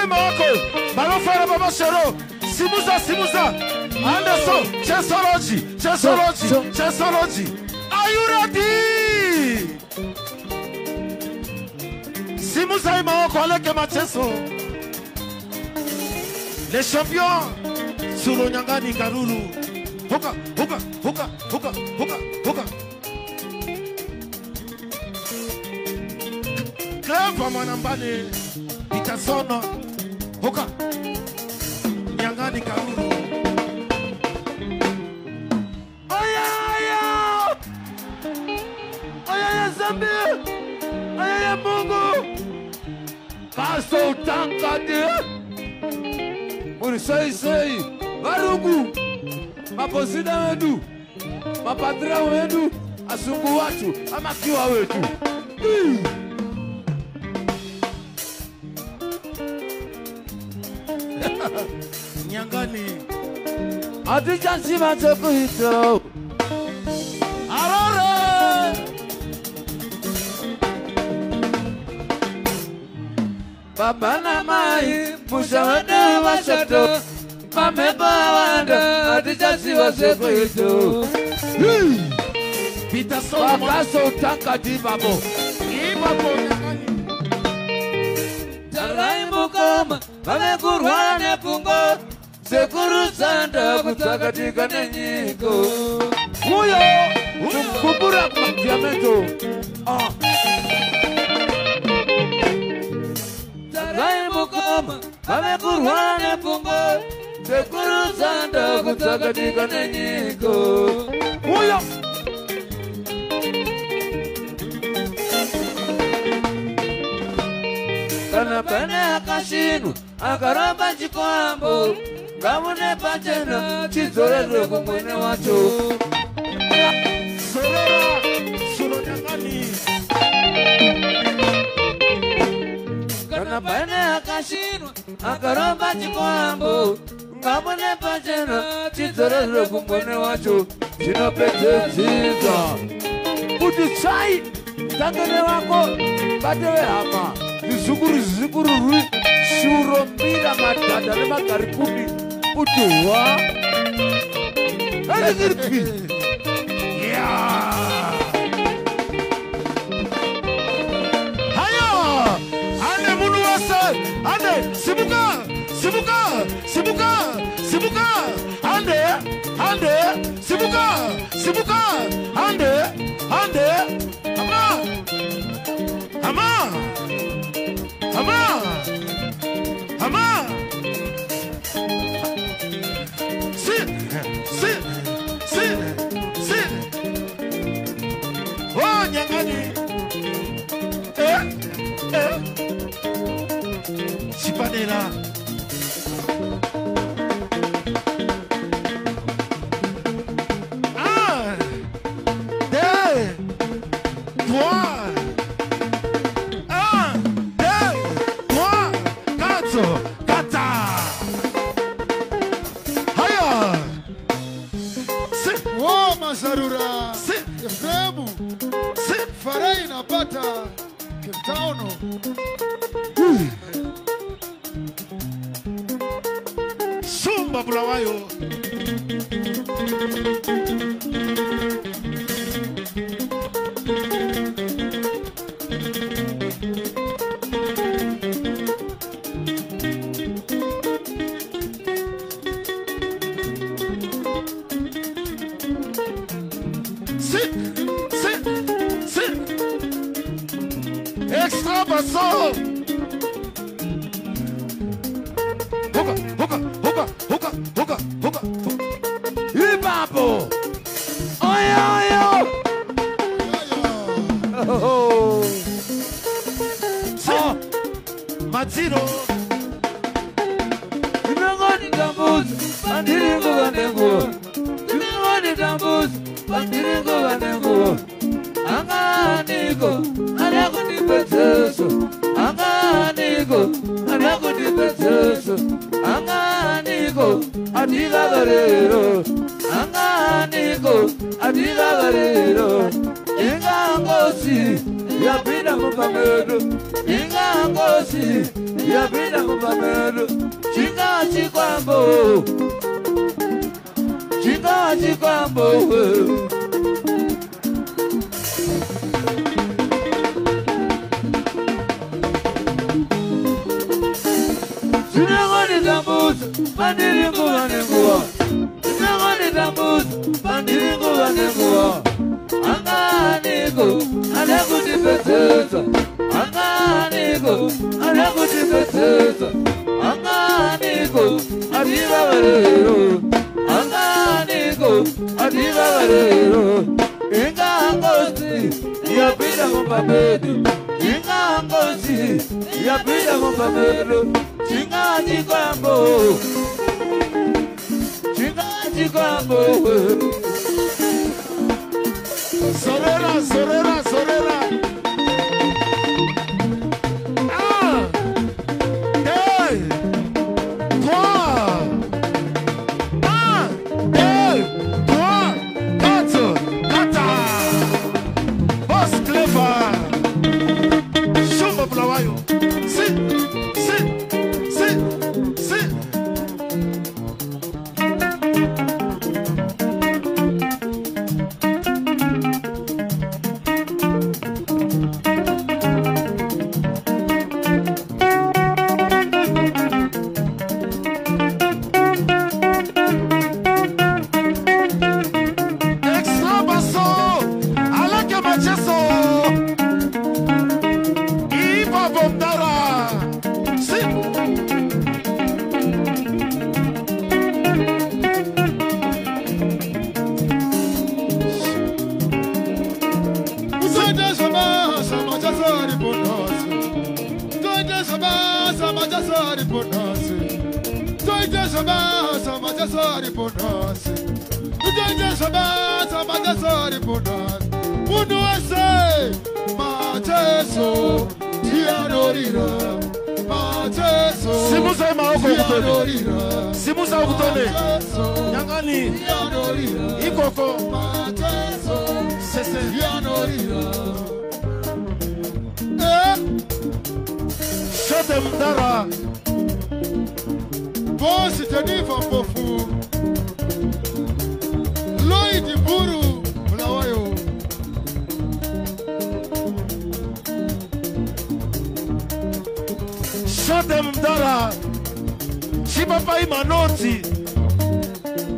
Simuza imako. Balofara baba shero. Simuza. Anderson, Chesology. Are you ready? Simuza imako aleke macheso. Les champions. Suro Nyangani Karulu. Hoka. Clever Manambane. Itasono. Hoka. Nyangani Karulu. Aya Zambi. Aya Mungu. Kaso Tankade. Sei. Varugu. Maposida wedu. Mapatra wedu. Asungu watu. Amakiwa wetu. Nyangani. Atijansi matoko hito. Arore. Baba na mai. Mushawada washato. Mameba wanda. Atijansi waseko hito. Peter Solomon. Wakaso tanka dibabo. Ibabo Nyangani. Tarai mukoma. Kame kurwane pungo. Sekuru sanda kutakatika nenyiko. Uyo kubura kumtiamento. Tarai mukoma. Kame kurwane pungo. Sekuru sanda kutakatika nenyiko. Uyo kana pene akashinu akaramba chikwambo ngamune pachena chizorerwe kumwene wacho Suro Nyangani kana pene akashinu akaramba chikwambo ngamune pachena chizorerwe kumwene wacho chinopedzedzisa kuti chai tangene wako batewe hama zikuru rui shuro mbira matata le makarikuni utuwa aligirpi hayo ane munu wasa ane sibuka ande sibuka ande Ama si oh Nyangani Chipanera Zarura Efremu Farai napata Kentauno Sumba Bulawayo Extra basso. Hoka. Ibapo. Oyo. Matiro. Nimengoni tambuz, bandiringo bandengo. Nimengoni tambuz, bandiringo bandengo. Anganiko, anakunipeteso. Anganiko, anakunipeteso. Anganiko, adigagarero. Anganiko, adigagarero. Ingangosi, yapina mukamedo. Ingangosi, yapita mupamelo. Chinga chikwambo, chinga chikwambo. Sinagoni tambuza, bandiringu banenguwa. Sinagoni tambuza, bandiringu banenguwa. Anganiko, anakutipeteza. Anganiko, anakutipeteza. Anganiko, adiba valero. Anganiko, adiba valero. Inga ngozi, yapita mupamelo. Inga ngozi, yapita mupamelo. Chinga chikwambo, chinga chikwambo. Sorera, sorera, sorera. Ah, hey, toi. Ah, hey, toi. Quatre, kata. Boss clever. Shumba Bulawayo. Sit, sit, sit, sit. Extra basso. Alake macheso. Iva Bondara. Sit. Usende shaba, sama jasari bonasi. Usende shaba, sama jasari bonasi. Usende shaba, sama jasari bonasi. Usende shaba, sama jasari bonasi. Mundu ese, mateso, tiarorira. Mateso, Simusa maoko kutone. tiarorira. Simusa kutone. Mateso, Nyangani. tiarorira. Ikoko. Mateso, Sese. tiarorira. Shote mdara. Bosi tenifa mpofu. Lloyd Buru Bulawayo. Shote mdara. Shibapa imanoti.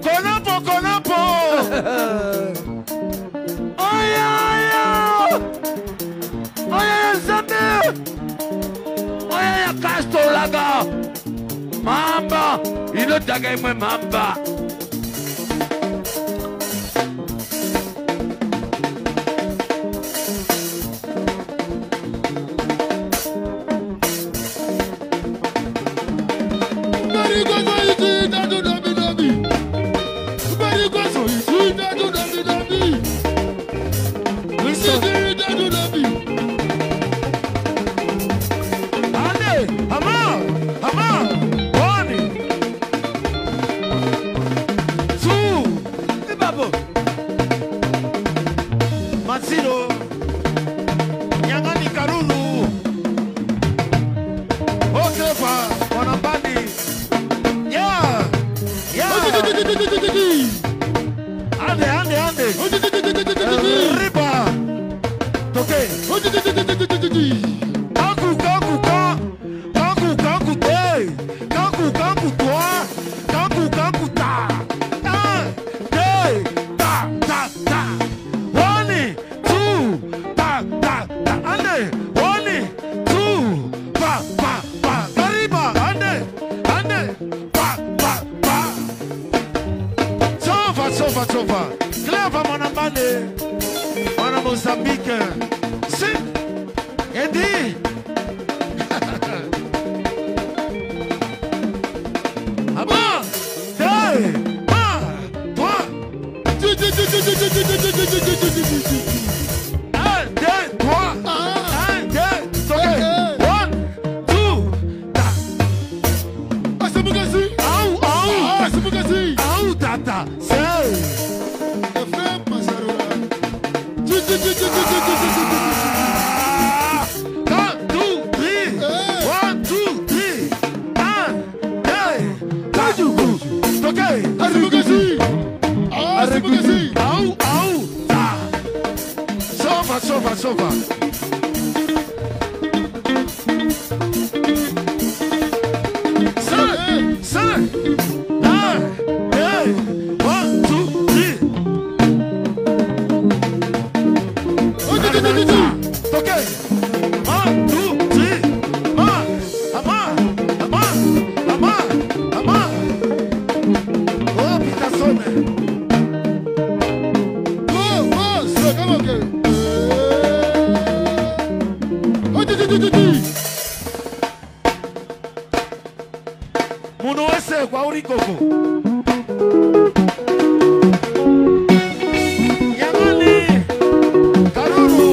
Konapo, konapo. Oya, oya, oya, Zambe. Oya, Castolaga. Mamba, inotaga imwe mamba. Barigozo iti dadu dabi dabi. Barigozo iti dadu dabi dabi. Iti dadu dabi. Ale, ama, ama. One. Two. Ibabo. Matsiro. Nyangani Karulu. Okefa. Wanambani. Yeah. Yeah. Ande, ande, ande. Riba. Toke. Kanku, kanku, kan. Kanku, kanku, te. Kanku, kanku, toi. Kanku, kanku, ta. Un, deux, ta, ta, ta. One, two, ta, ta, ta. Ande. One, two, pa, pa, pa. Kariba. Ande, ande, pa, pa, pa. Sofa, sofa, sofa. Cleva, mon amane. Mon Mozambique. Si. Eddie. Aba. Deux. Un, trois. Un, deux, trois. Un, deux, toqué. One, two. Ta. Asamugasi. Au, au. Asamugasi. Au, tata. Say. Efrem Masarura. Ah. Come. over. Seven, 9, 8, 1, 2, 3. Okay. 1, 2, 3. Ama. Oh, Picassone. Oh, c'est comme ok. Muno ese kwa urikoko. Yamani. Karuru.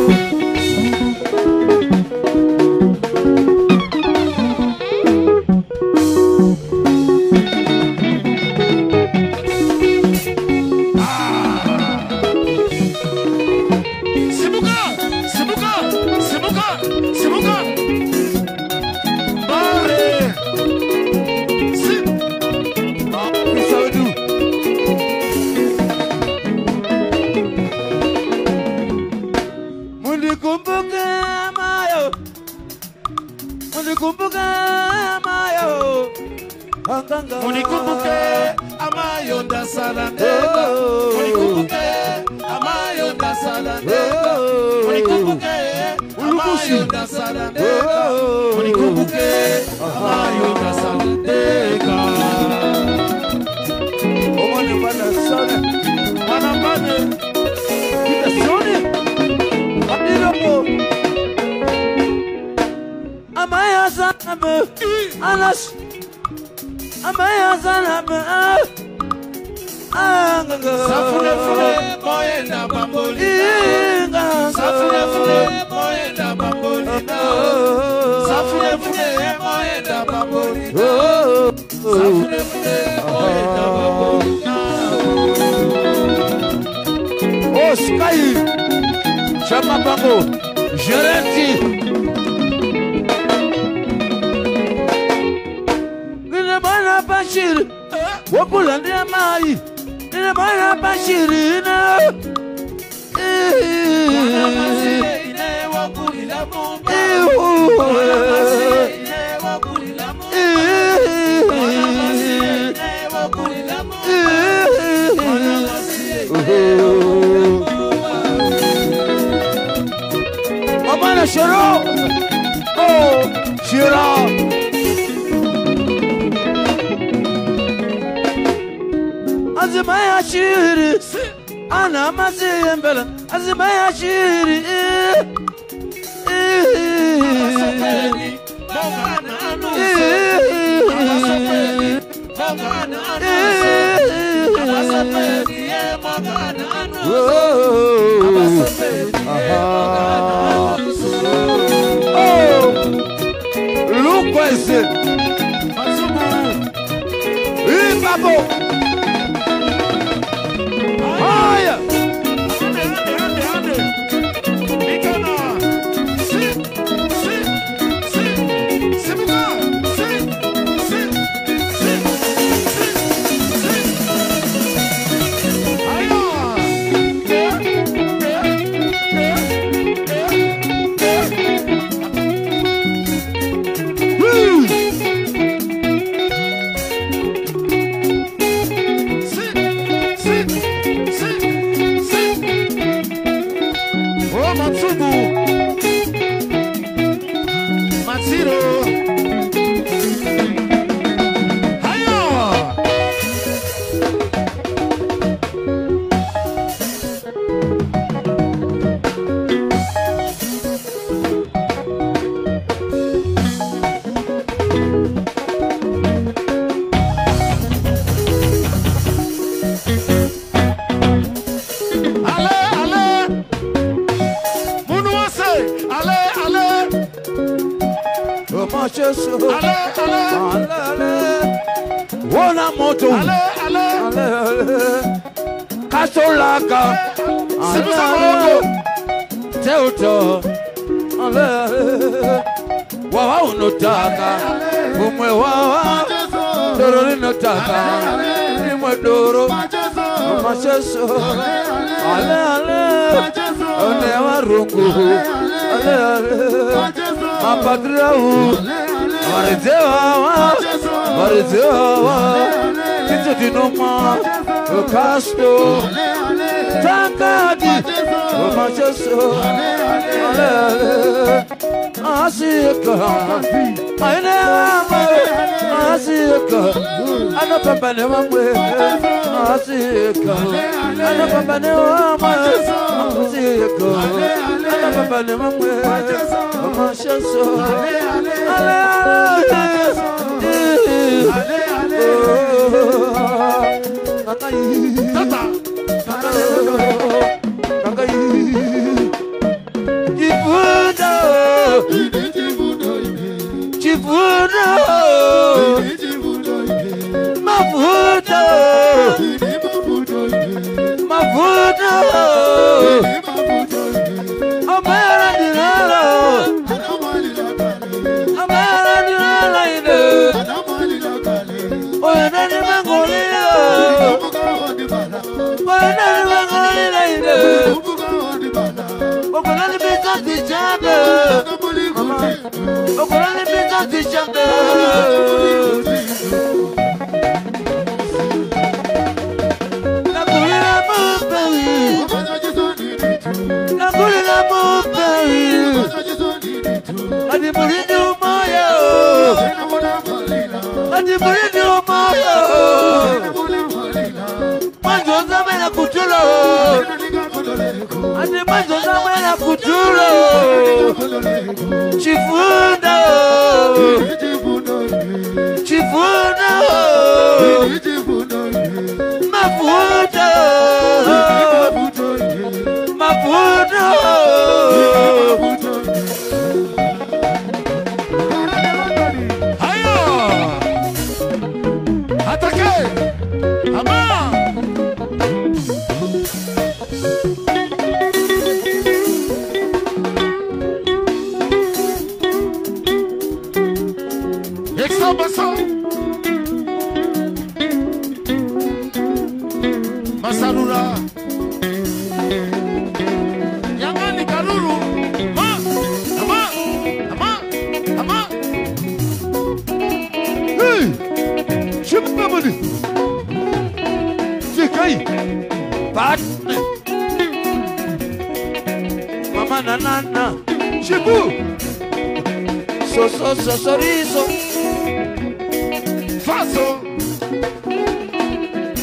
Unikumbuke amayo ndasalandego. Unikumbuke amayo ndasalandego. Unikumbuke amayo ndasalandego. Unikumbuke amayo ndasalandego. Omone bana sone. Bana bana. Kita sone. Adiropo. Amayo zanabe. Alas. Amaya zanabe. Safune fune moyenda bamboli. Safune fune moyenda bamboli. Safune fune moyenda bamboli. Safune fune moyenda bamboli. Oh Sky, chama bango, gerente. Gina bana bashir, wapulande mai. Gina bana bashir na. Amana Shiro, oh Shiro. Azimaya Shiri, Ana Mazembela. Azimaya Shiri. Look what's it. Wana moto Kasolaka Teuto Wawa unotaka Umwe wawa Doro linotaka Nimwe doro Macheso Ale ole warungu, ole ole, mapadrau, marizewa, kitu dinoma, kasto, tangadi, macheso, ole ole, asika, aine ama, asika, anapambane mamwe, asika, anapambane mamwe, asika, anapambane mamwe, macheso, ale tata, Chifuno, mafuta, amara dinara, ine, oya ni mangolila ine, okolani bizati chambe. Okolani bizati chambe. Nakulila mupewi. Adi murini umoyo. Manjoza mena kutulo. Adi manjoza mena kutulo. Chifuno, mafuta, Haya, atake, ama. Masarura Yangani Karuru Ama Hey! Shimamani! Jekai! Pat Mama Nana Shibu! Sorizo Faso!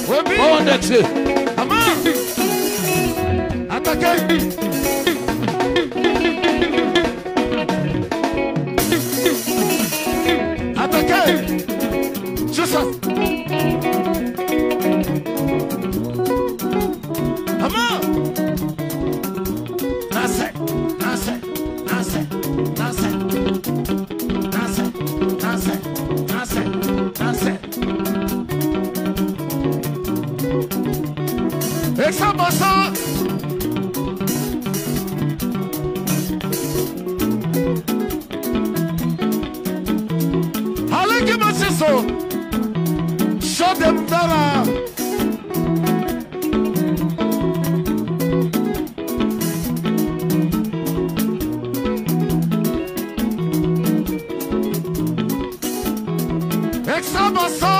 Webi! Ondex Ama! Atake! Atake! Joseph! Ama! Nase! Examasa! Haleki Masiso! Show them Dara! Examasa!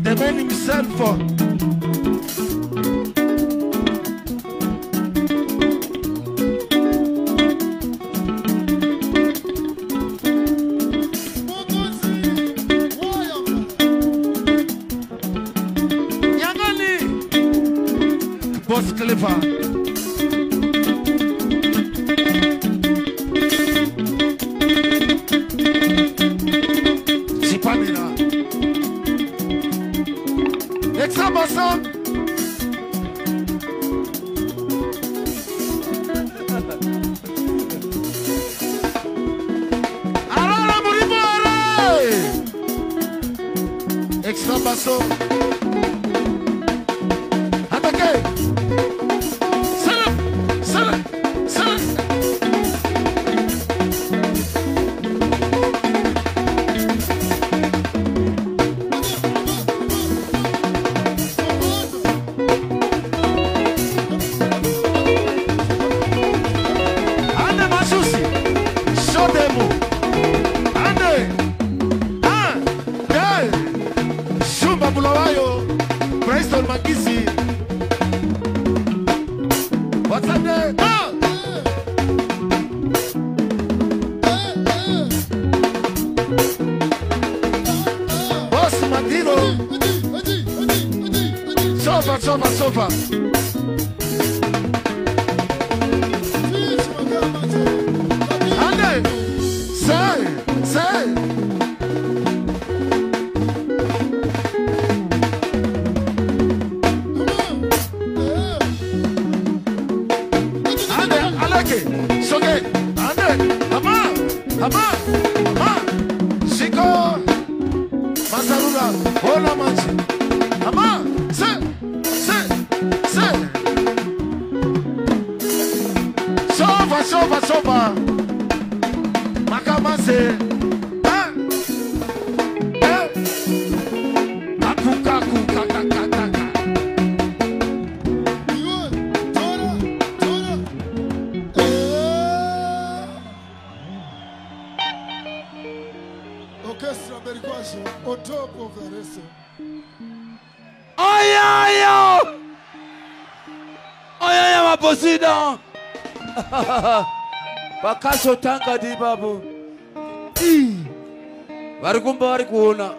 The man himself for Yangali Boss Clipper Sipamina Examasa Arara Muribore Examasa Atake Salam sofa. Ande, say. Ande, alake, soge, ande, hama, Siko, Masarula, Ola Manchi, hama, say. Sofa, Makamase, Kaku, Orchestra Berikwashi on top of the rest. Oya maposida. Bakaso tanga di babu. Varikumba vari kuona.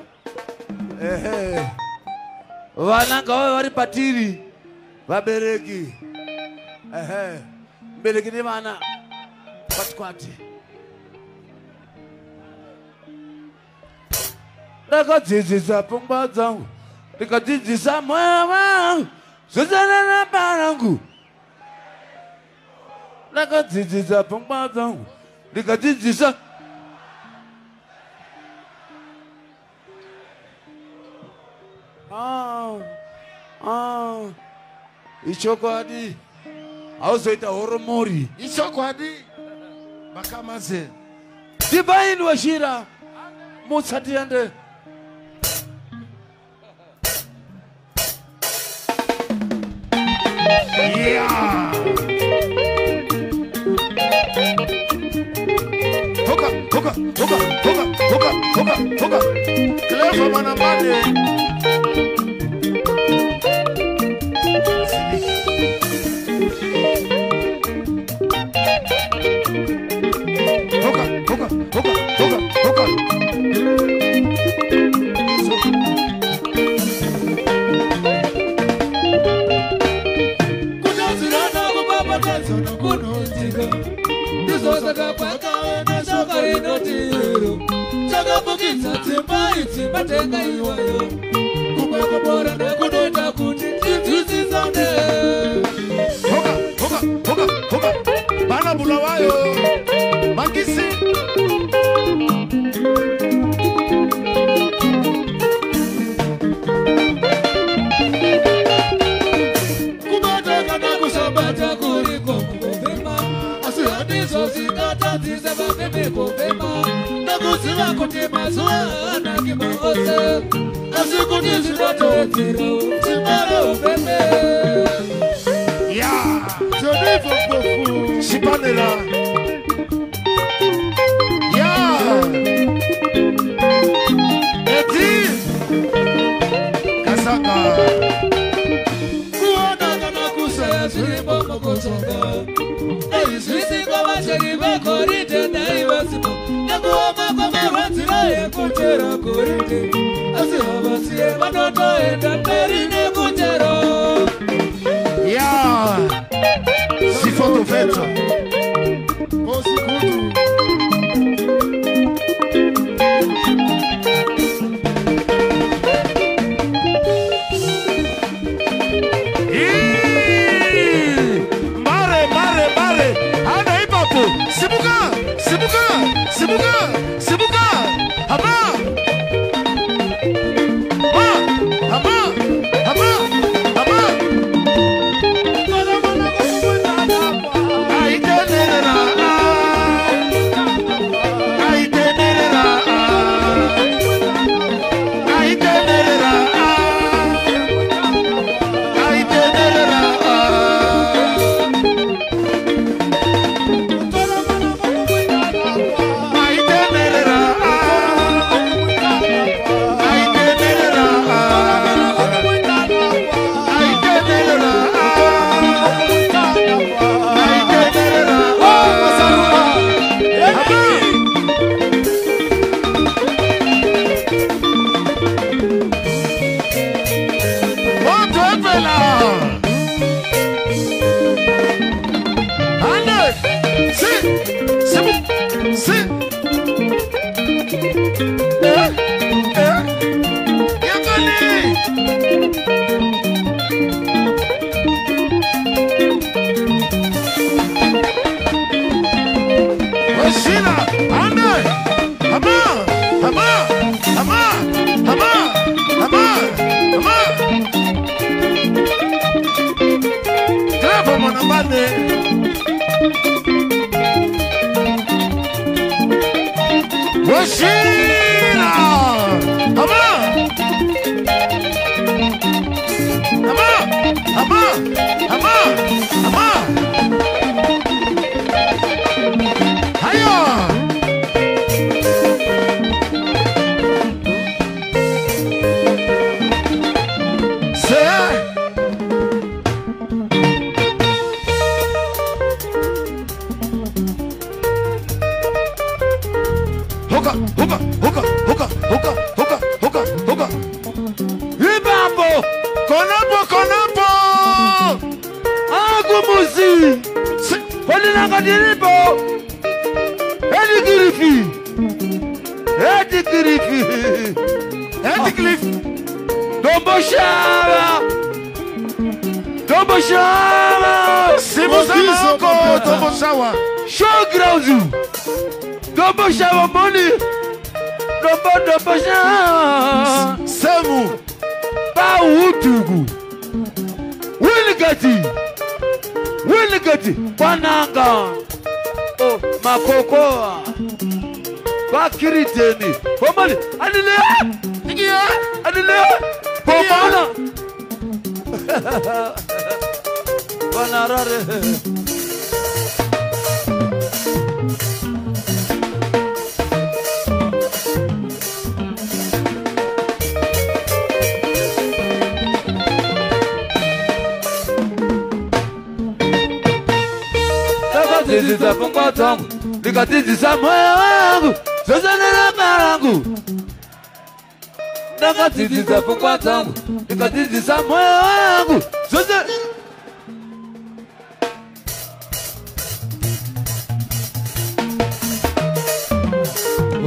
Vananga vari patiri. Vabereki. Bereki ni vana. Kwati. Ndakadzidzisa pfungwa dzangu. Ndikadzidzisa moyo wangu. Zozana parangu. Ndakadzidzisa pfungwa dzangu. Ndikadzidzisa ichokwadi hauzoita horomori. Ichokwadi Makamase. Divine washira mutsatiende. Yeah. Hoka. Clever manamane. Hoka. Hoka. Bana bulawayo. Magisi. Yeah, Sipanela. Yeah, Eti Kasaka. Yeah, si foto fecha. Mare. Ana ipapo. Sibuka. Hama.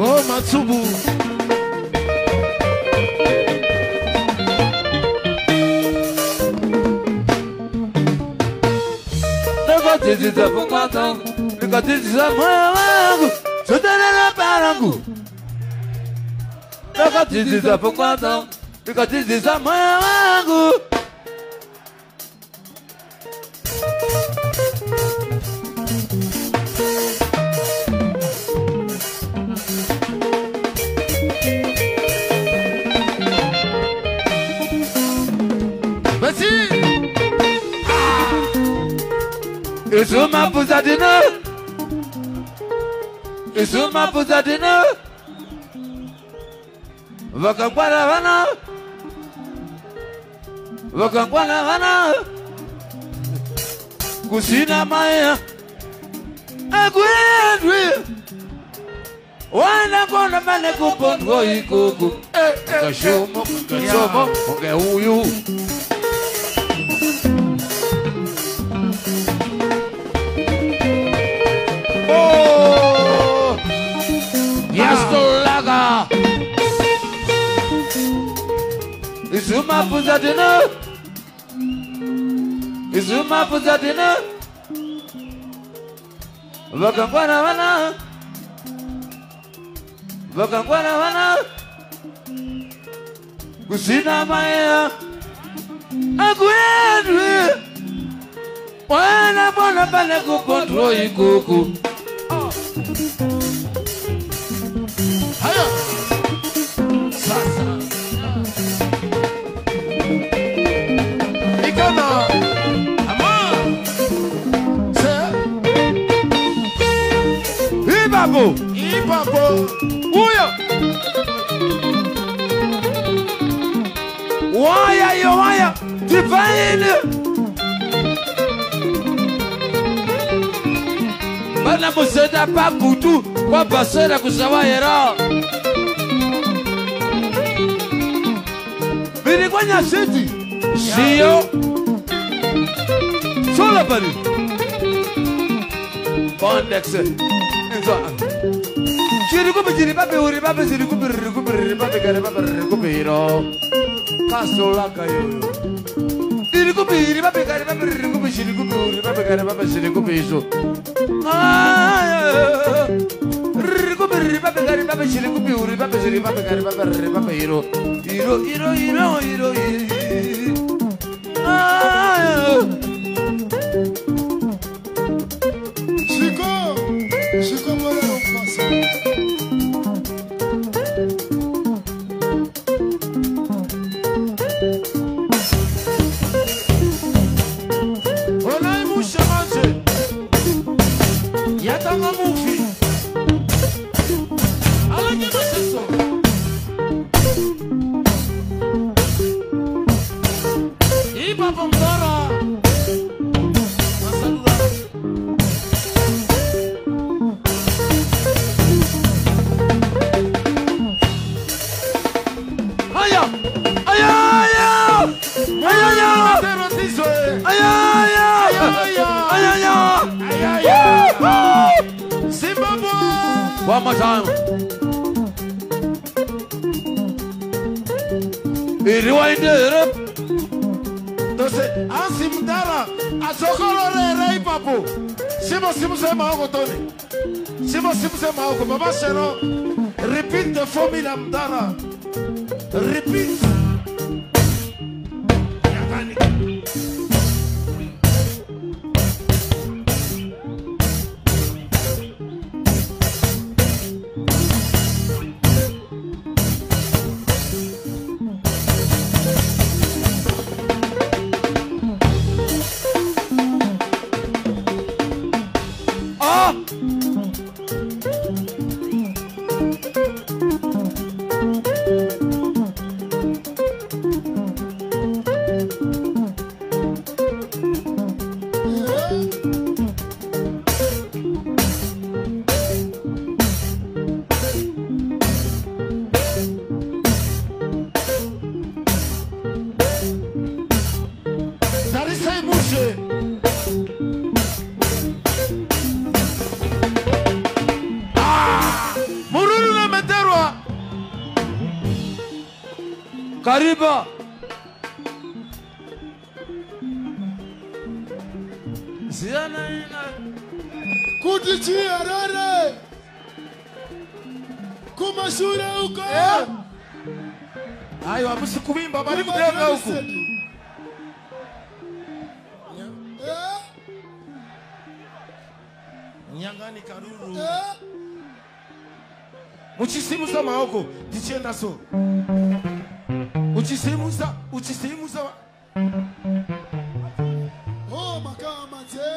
Oh, Matsubu. Isuma Puzadina, Isuma Puzadina, Vakangwana, Vakangwana, Kusina Maya, Agui, Wana Gona Manekupon, Goikuku, Kashomo, Kashomo, okay, who you? Yastolaga Isuma Puzadina Isuma Puzadina Vakangwana wana Vakangwana wana Kusina Maya Agwedwe Wana bona bane kukontrol ikuku Haya. Sasa. Ikana. Ama. Se. Ibabu Ipapo. Uyo Waya yo waya Divine Bana museda pa kutu Kwa basera kusawayera Biri kwanya city Siyo Sola bari Bondexe Chirikupi chiripapi uripapi chirikupi riripapi karipapi ririkupi hiro. Kasolaka yo. Chirikupi iripapi karipapi ririkupi chirikupi uripapi karipapi chirikupi hiso. Ririkupi riripapi karipapi chirikupi uripapi chiripapi karipapi riripapi hiro. Hiro. Chico Moreno passa. Olai musha manje. Yatanga movie. Alanye maseso. Iba bombora. Masaluda. One more time. Rewind it. Entonces, asimdara, asokolo rei papo. Simo se maoko Tony. Simo se maoko. Baba Shero, repeat the formula mdara. Repeat. Kariba. Siana ina. Kutichi Harare. Kumashule huko. Ayo amusi kubimba bali kudenga huko. Nyangani karuru. Muchisimuza maoko tichenda so. Uchisimuza. Oh makama ze.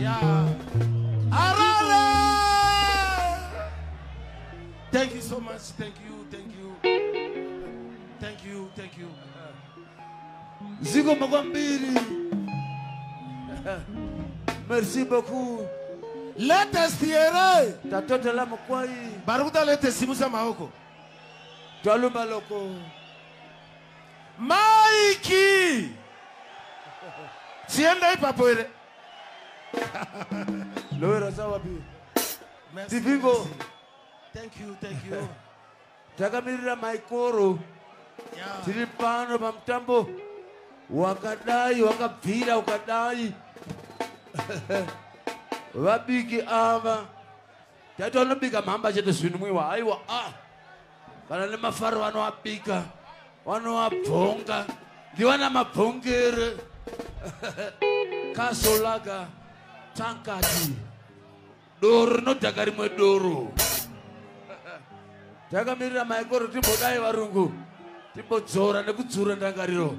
Yeah. Arara. Thank you so much. Thank you. Zigo magambiri. Merci beaucoup. Let's tiere. Tatote la mkwai. Baruda lete simuza maoko. Twaluma loko. Mikey. Sienda ipapoere. Loera sawa bi. Merci. Divingo. Thank you. Takamirira maikoro. Yeah. Tilipano pamtambo. Wakadai wakabvira wakadai. Vabiki ava. Taito anobika mhamba chete svinumwiwa. Aiwa kana nemafaro vanoapika. Vanoabvonga. Ndiwana mabvongere. Kasolaga. Tankati. Doro rinodhaka rimwe doro. Takamirira maikoro timbodai varungu. Timbodzora nekudzura ndangariro.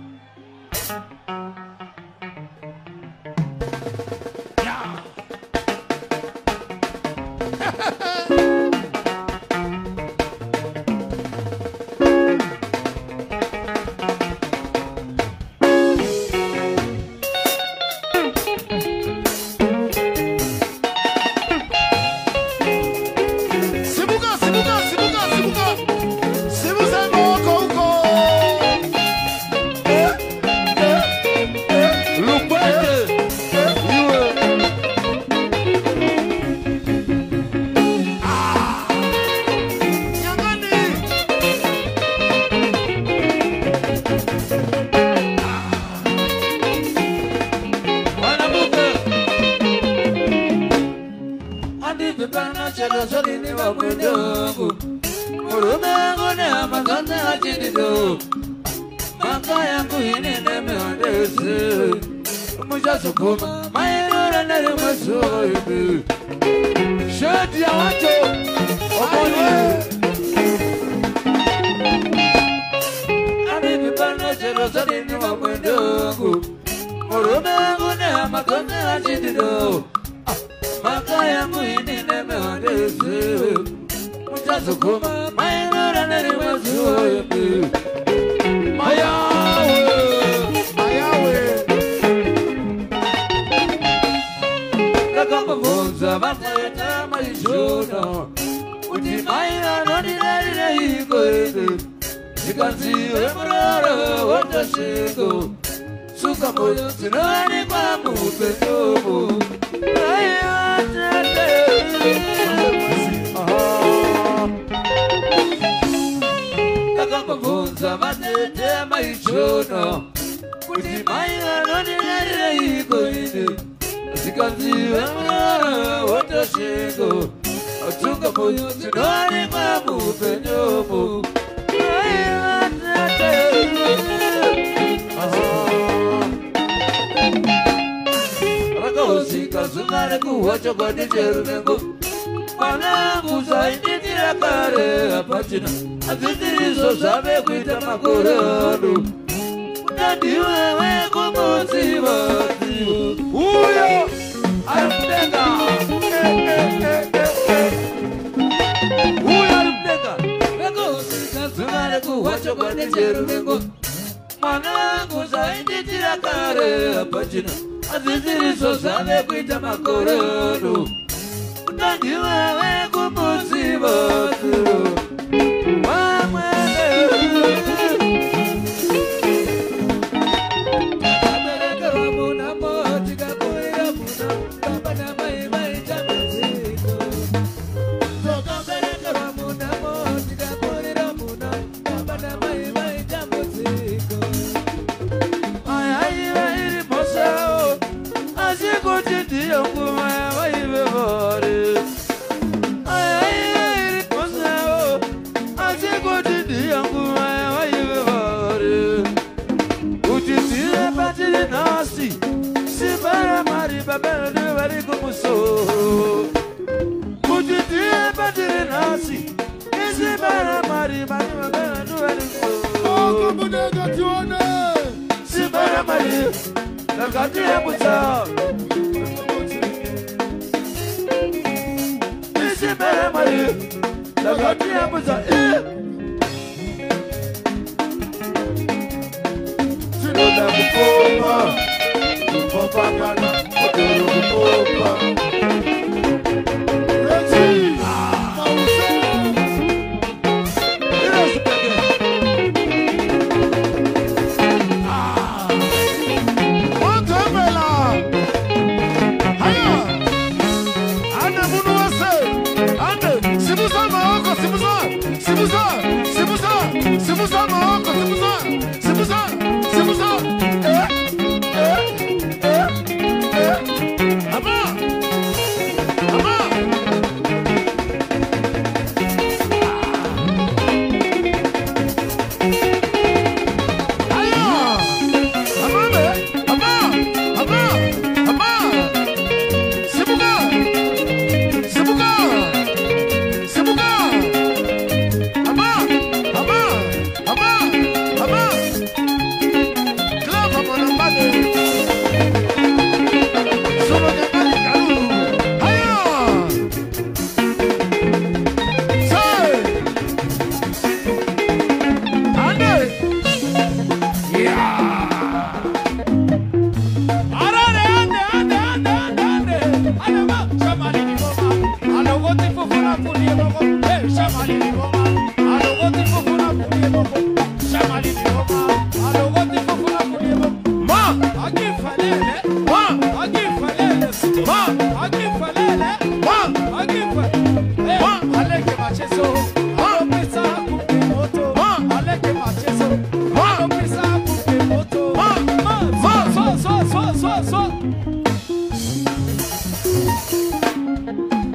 andi vipana chelo solini wa mwendongu murumengu ne amazonde achidido maka yangu inene meondese muja sukuma mairura nari masoibi shati ya wacho omonye andi vipana chelo solini wa mwendongu murumengu ne amazonde achidido maka yangu inene meondese muja sukuma mairura nari masoibi Mayawe, Mayawe. Nakamba vonza vateta maishona. Uti maira noni nari hiko ede. Nikanziwe mrara wata shego. Suka moyo sinani kwa mupendomo. Nakamba vonza vateta maishona. Uti maira noni nari hiko ede. Nikanziwe mrara wata shego. Suka moyo sinani kwa mupendomo. Rakosika sumare kuwacho kwa dijeru nengo Manangu sainditira kare apachina Azitiriso sabe kuita makorado Unadiwe weko moziva Uyo alimtenga Uyo alimtenga Rakosika sumare kuwacho kwa dijeru nengo Manangu sainditira kare apachina Aziziriso sabe kuita makorado Unadiwe weko moziva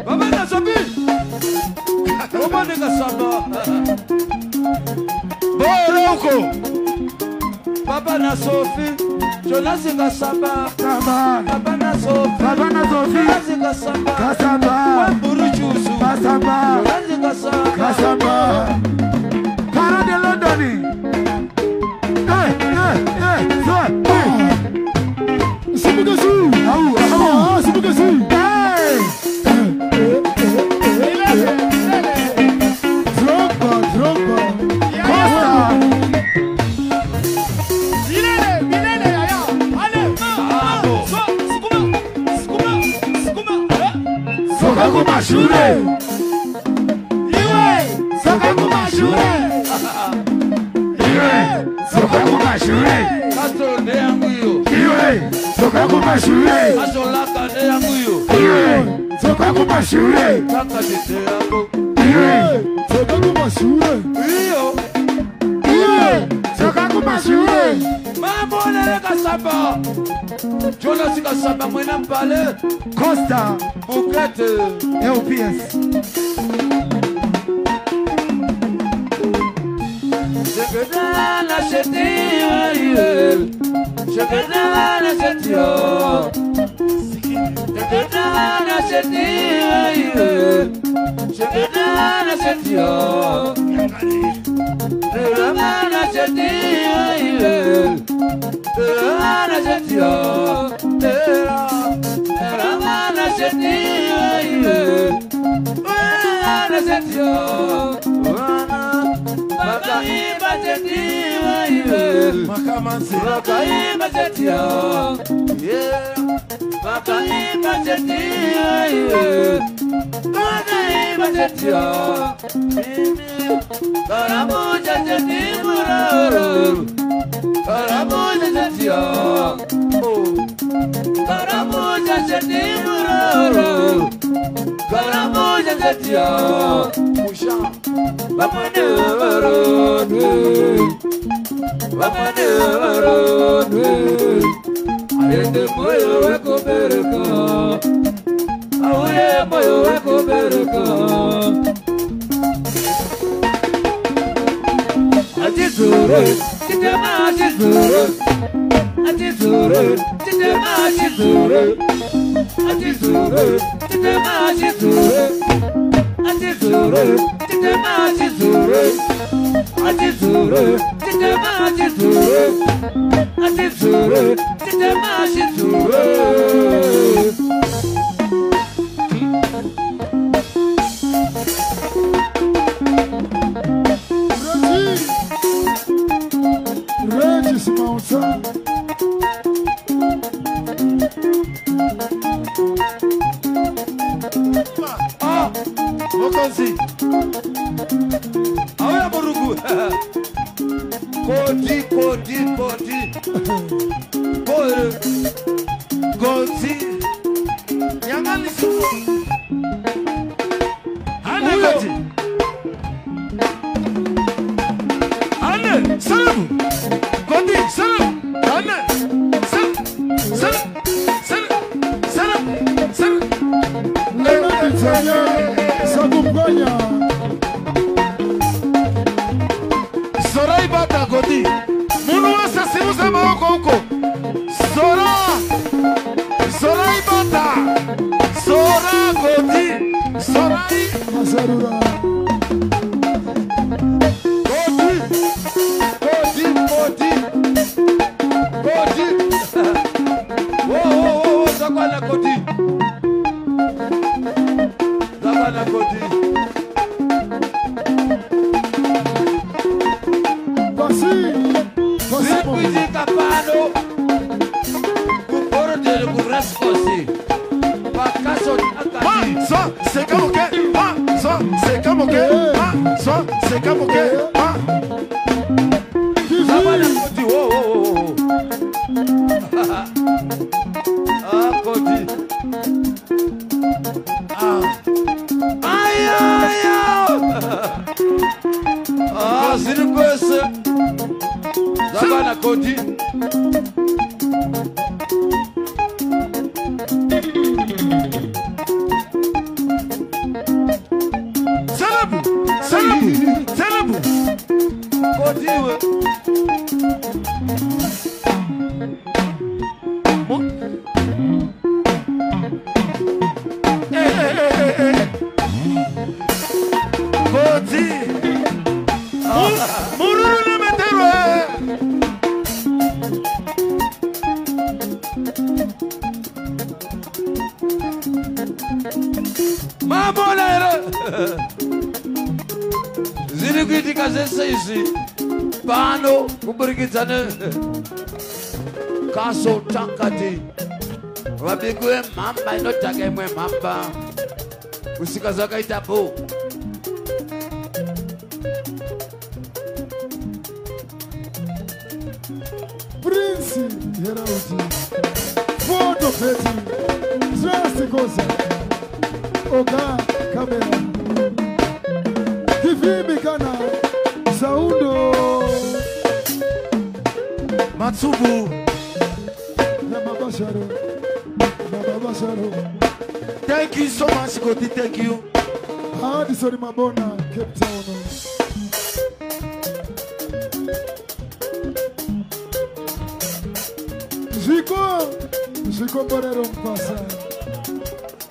Baba Omanika samba. Boroko. Papa na Sophie. Jonasi kasamba. Samba. Papa na Sophie. Papa na Sophie. Jonasi kasamba. Kasamba. Wamburu chusu. Kasamba. Jonasi kasamba. Kasamba. Para de Londoni. Sibugasu. Sibugasu. Drogba. Costa. Sokaku mashure. Sokaku mashure. Sokaku mashure. Castro de yanguyo. Sokaku mashure. Asolaka de yanguyo. Sokaku mashure. Kaka de yango. Sokaku mashure. Iyo. Sokaku mashure. Mambo na kasamba. Jonasi kasamba mwena mpale. Costa. Bukete. LPS. Shekadana shetiyo. Shekadana shetiyo. Shekadana shetiyo. Shekadana shetiyo. Shekadana shetiyo. Shekadana shetiyo. Shekadana shetiyo. Shekadana shetiyo. Makaimba shetiyo. Makamansi. Makaimba shetiyo. Makaimba shetiyo. Makaimba shetiyo. Karamoja shetiyo. Karamoja shetiyo. Karamoja shetiyo. Karamoja shetiyo. Musha. Wapanevarone Ayende moyo wako bereka Auye moyo wako bereka Ajizure, chitema ajizure Ajizure, chitema ajizure Ajizure, chitema ajizure Ajizure, chitema ajizure Ajizure, chitema ajizure Ajizure, chitema ajizure Regis Mountain. Mokonzi Awe Murugu Kodi Kodi Yangani Sumo Ane Kodi Ane Salam Kodi Salam Ane Salam Italiano, Sakumpanya. Sorai bata Kodi. Munu wasa siuza maoko huko. Sorai bata. Sora Kodi. Sorai. Masarura. Kodi Whoa, Zakwana Kodi Zakwana Kodi Sikuizi kapano Kuporo dele kurasikosi Pakaso akati C'est comme que. C'est comme que. C'est comme que. Zakwana Kodi Whoa Kodi Zirkwese Zakwana Kodi Salam. Selebu. Continue. Koti. Mururu le meterwe. Mamolere. Zilikuitika sisi. Pano kuburikidzana. Kaso takati. Wabigwe mamba inotaka imwe mamba. Usikazi wakaita bo. Prince Herauti, Foto Feti, Zrasti Kosa, Oga Kamera, Kivimi Kana, Saundo, Matsubu. Namabasharo, Namabasharo, Thank you so much, Koti. Thank you. Addison Mabona, Cape Town. Zico Borero Mpasa,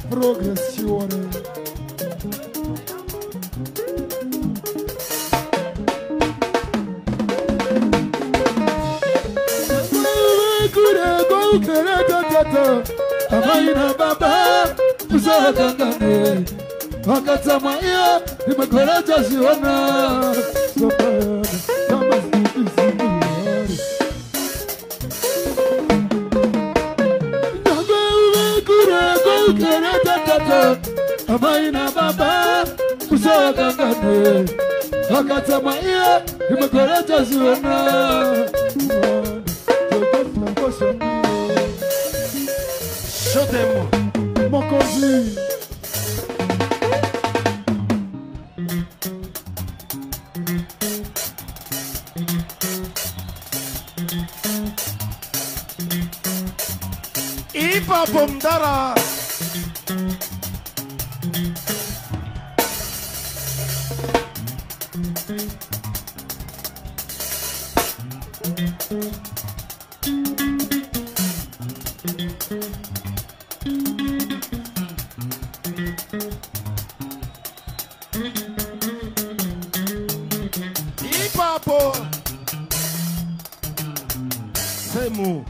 Progress Chiwane. Amaina baba, uzakangane. Wakatamaya, nimekoleja ziona. Sopana, kama zikizimiyari. Amaina baba, uzakangane. Wakatamaya, nimekoleja ziona. Show them. Mokozi. Ipa Pomdara. Ipa Po. Semu.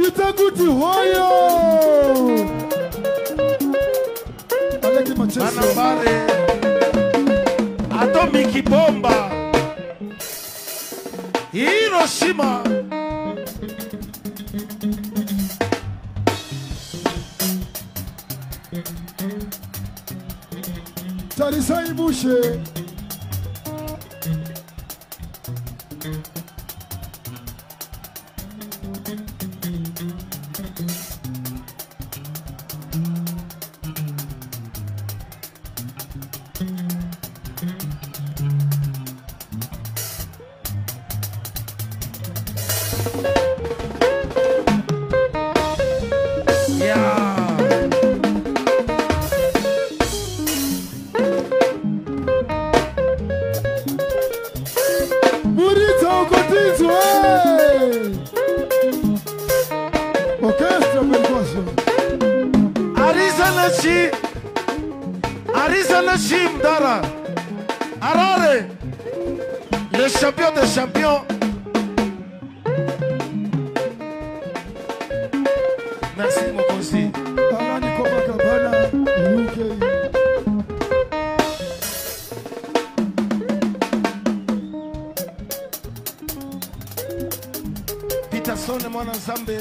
Itaguti hoyo. Aleki Manchester. Manambare. Atomic Bomba. Hiroshima. Tarisa Ibushe. Murita Okotizwe. Orchestra Percussion. Arisa Nashim Dara. Arare. Le champion des champions. Merci mon conseil. Alani Copacabana, UK. Peterson Mwana Nzambe.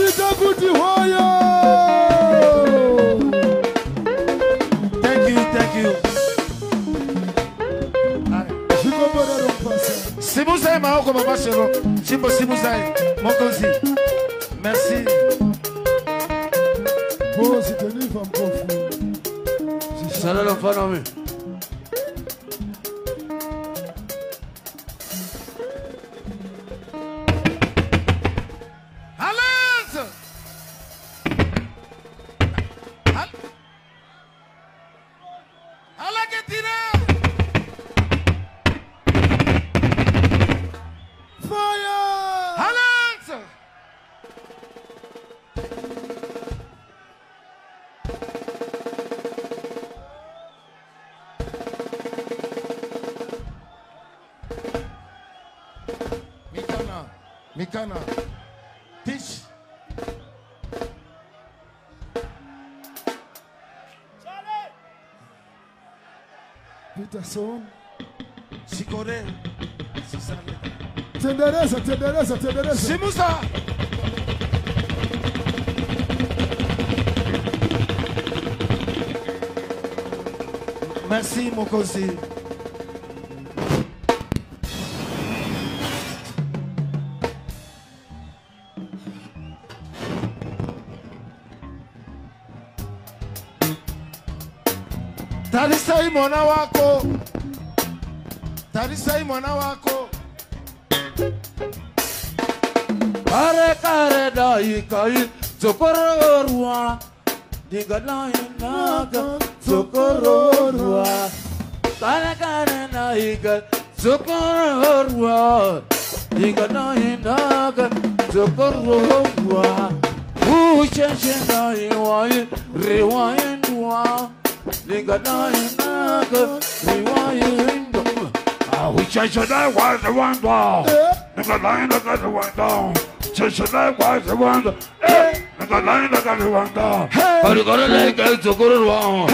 Itaguti hoyo. Tendere maoko baba shero. Chimbo simu zai. Mokonzi. Merci. Oh, c'est un livre en profond. Salut l'enfant nommé. Mikana. Teach. Peterson. Sikore. Tendereza. Simusa. Merci Mokosi. Tarisai mwana wako. Tarisai mwana wako. Kare dai kai zokororwa. Diga dai naga zokororwa. Kare dai kai zokororwa. Diga dai naga zokororwa. Uchenche dai wai rewindwa. Diga dai naga rewindwa. Uchenche dai wai rewindwa. Nigga lying like I want down. Just like why I want. Nigga lying like I want down. I got a leg to go wrong.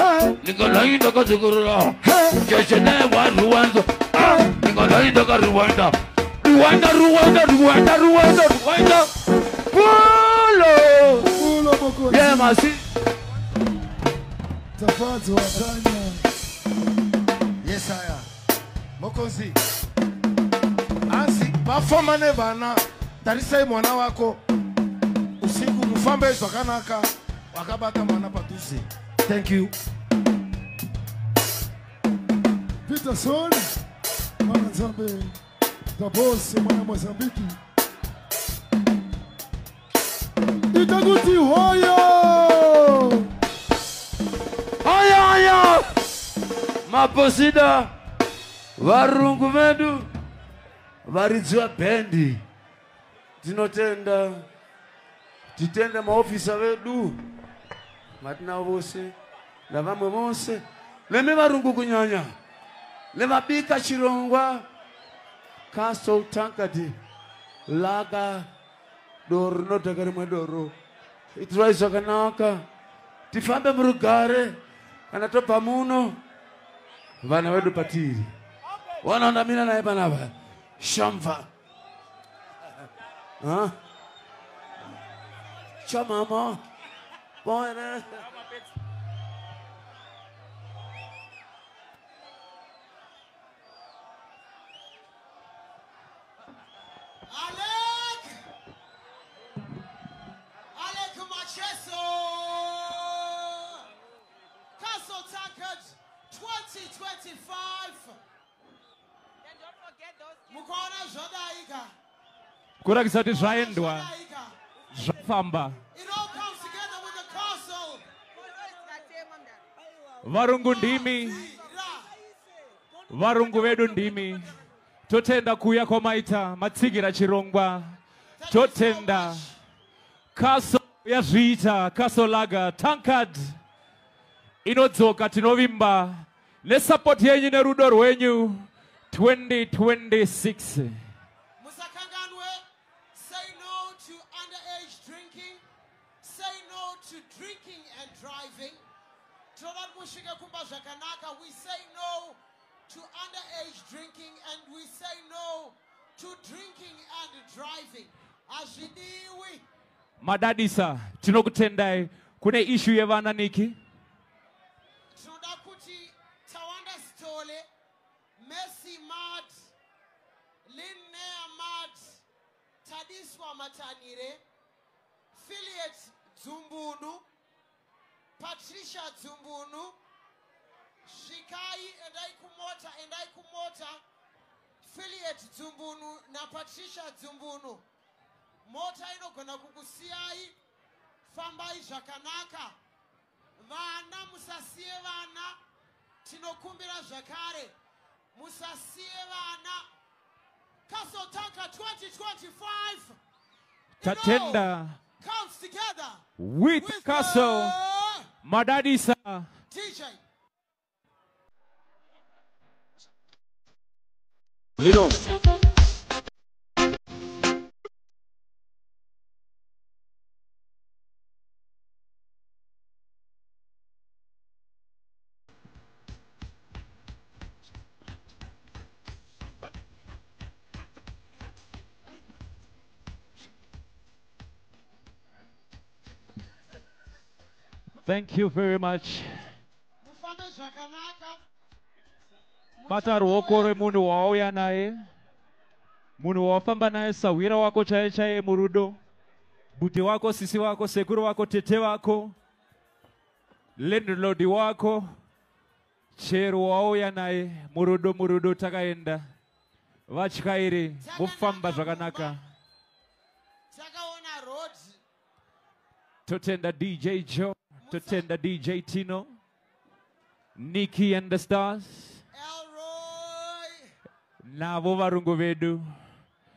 Nigga lying like I go wrong. Just like why I want. Nigga lying like I want down. Rwanda. Pulo Mokonzi. Yeah, Masi. Tafadhali wakanya. Yes, I am. Mokonzi. Ansi, bafoma ne bana. Tarisai mwana wako. Usiku mfambe zwakanaka. Wakabata mwana patusi. Thank you. Peterson. Mwana Nzambe. Tabose mwana Mozambiki. Itaguti hoyo. Aya. Maposida. Varungu vedu. Varidzwa bendi. Tinotenda. Titenda maofisa vedu. Matina vose. Na vamwe vose. Leme varungu kunyanya. Lema bika chirongwa. Castle Tankard. Laga. Doro notakari mwedoro. Itwaisa kanaka. Tifambe murugare. Kana topa muno. Vana vedu patiri. Wanaona mina na eba naba. Shamva. Huh? Chamama. Boy, Alec Macheso. Castle Tankard 2025. Then don't forget those kids. Mukona Jodaika. Kurakisati zvaendwa zvafamba It all comes together with the castle. varungu ndimi varungu vedu ndimi totenda kuuya kwamaita matsigira chirongwa totenda kaso yazviita kaso laga Tankard inodzoka tinovimba nesapoti yenyu nerudo rwenyu 2026. Musakanganwe, say no to underage drinking. Say no to drinking and driving. Torat mushike kumba zvakanaka, we say no to underage drinking and we say no to drinking and driving. Azvidiwi. Madadisa tinokutendai kune issue yevana niki Tinoda kuti Tawanda Stole, Messi Mart, Linnea Matanire, Philiet Zumbunu, Patricia Zumbunu, Shikai Endai Kumota, Philiet Zumbunu na Patricia Zumbunu. Mota inogona kukusiai, fambai zvakanaka. Vana musasie vana, tinokumbira zvakare. Musasie vana. Castle Tanka 2025. Tatenda Comes together with Castle Madadisa. DJ. Little. Thank you very much. Mufambe zvakanaka. Bata ruoko rwemunhu wauya naye, munhu wafamba naye, sawira wako chaiye chaiye murudo, bute wako, sisi wako, sekuru wako, tete wako, landlord wako, chero wauya naye murudo takaenda. Vatyairi mufamba zvakanaka. Takaona road. Totenda DJ Joe, totenda DJ Tino, Nikki and the Stars, Elroy. navo varungu vedu.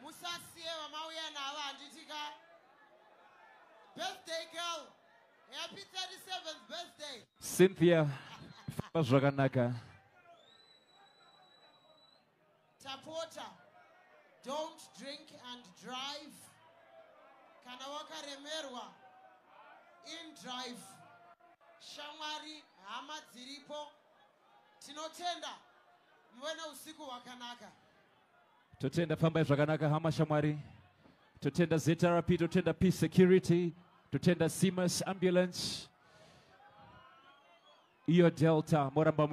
Musasie vamauya navo handitika. Birthday girl. Happy 37th birthday. Cynthia, famba zvakanaka. Tapota. Don't drink and drive. Kana wakaremerwa. In drive. Shamwari hama dziripo. Tinotenda muve usiku wakanaka. Totenda famba zvakanaka hama shamwari. Totenda ZRP, totenda Peace Security, totenda Siemens Ambulance. Iyo Delta, moramba